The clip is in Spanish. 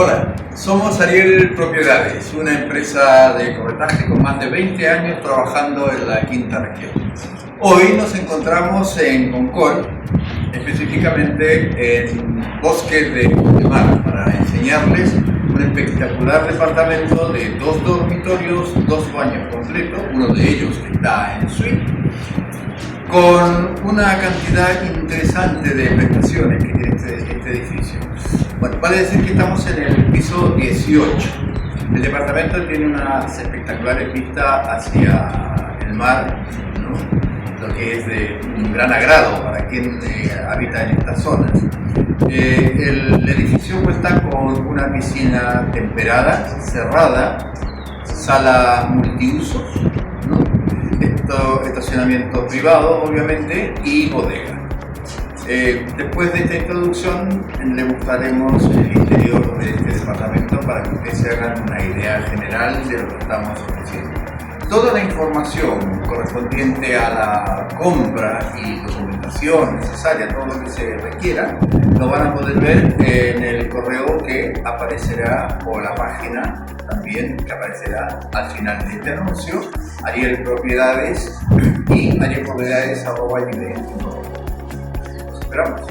Hola, somos Ariel Propiedades, una empresa de corretaje con más de 20 años trabajando en la quinta región. Hoy nos encontramos en Concón, específicamente en Bosque de Montemar, para enseñarles un espectacular departamento de 2 dormitorios, 2 baños completos, uno de ellos que está en suite, con una cantidad interesante de prestaciones que tiene este edificio. Bueno, vale decir que estamos en el piso 18. El departamento tiene unas espectaculares vistas hacia el mar, ¿no? Lo que es de un gran agrado para quien habita en estas zonas. El edificio cuenta con una piscina temperada, cerrada, sala multiusos, ¿no? Estacionamiento privado, obviamente, y bodega. Después de esta introducción, le mostraremos el interior de este departamento para que ustedes se hagan una idea general de lo que estamos ofreciendo. Toda la información correspondiente a la compra y documentación necesaria, todo lo que se requiera, lo van a poder ver en el correo que aparecerá, o la página también que aparecerá al final de este anuncio, Ariel Propiedades y arielpropiedades@gmail.com. Los esperamos.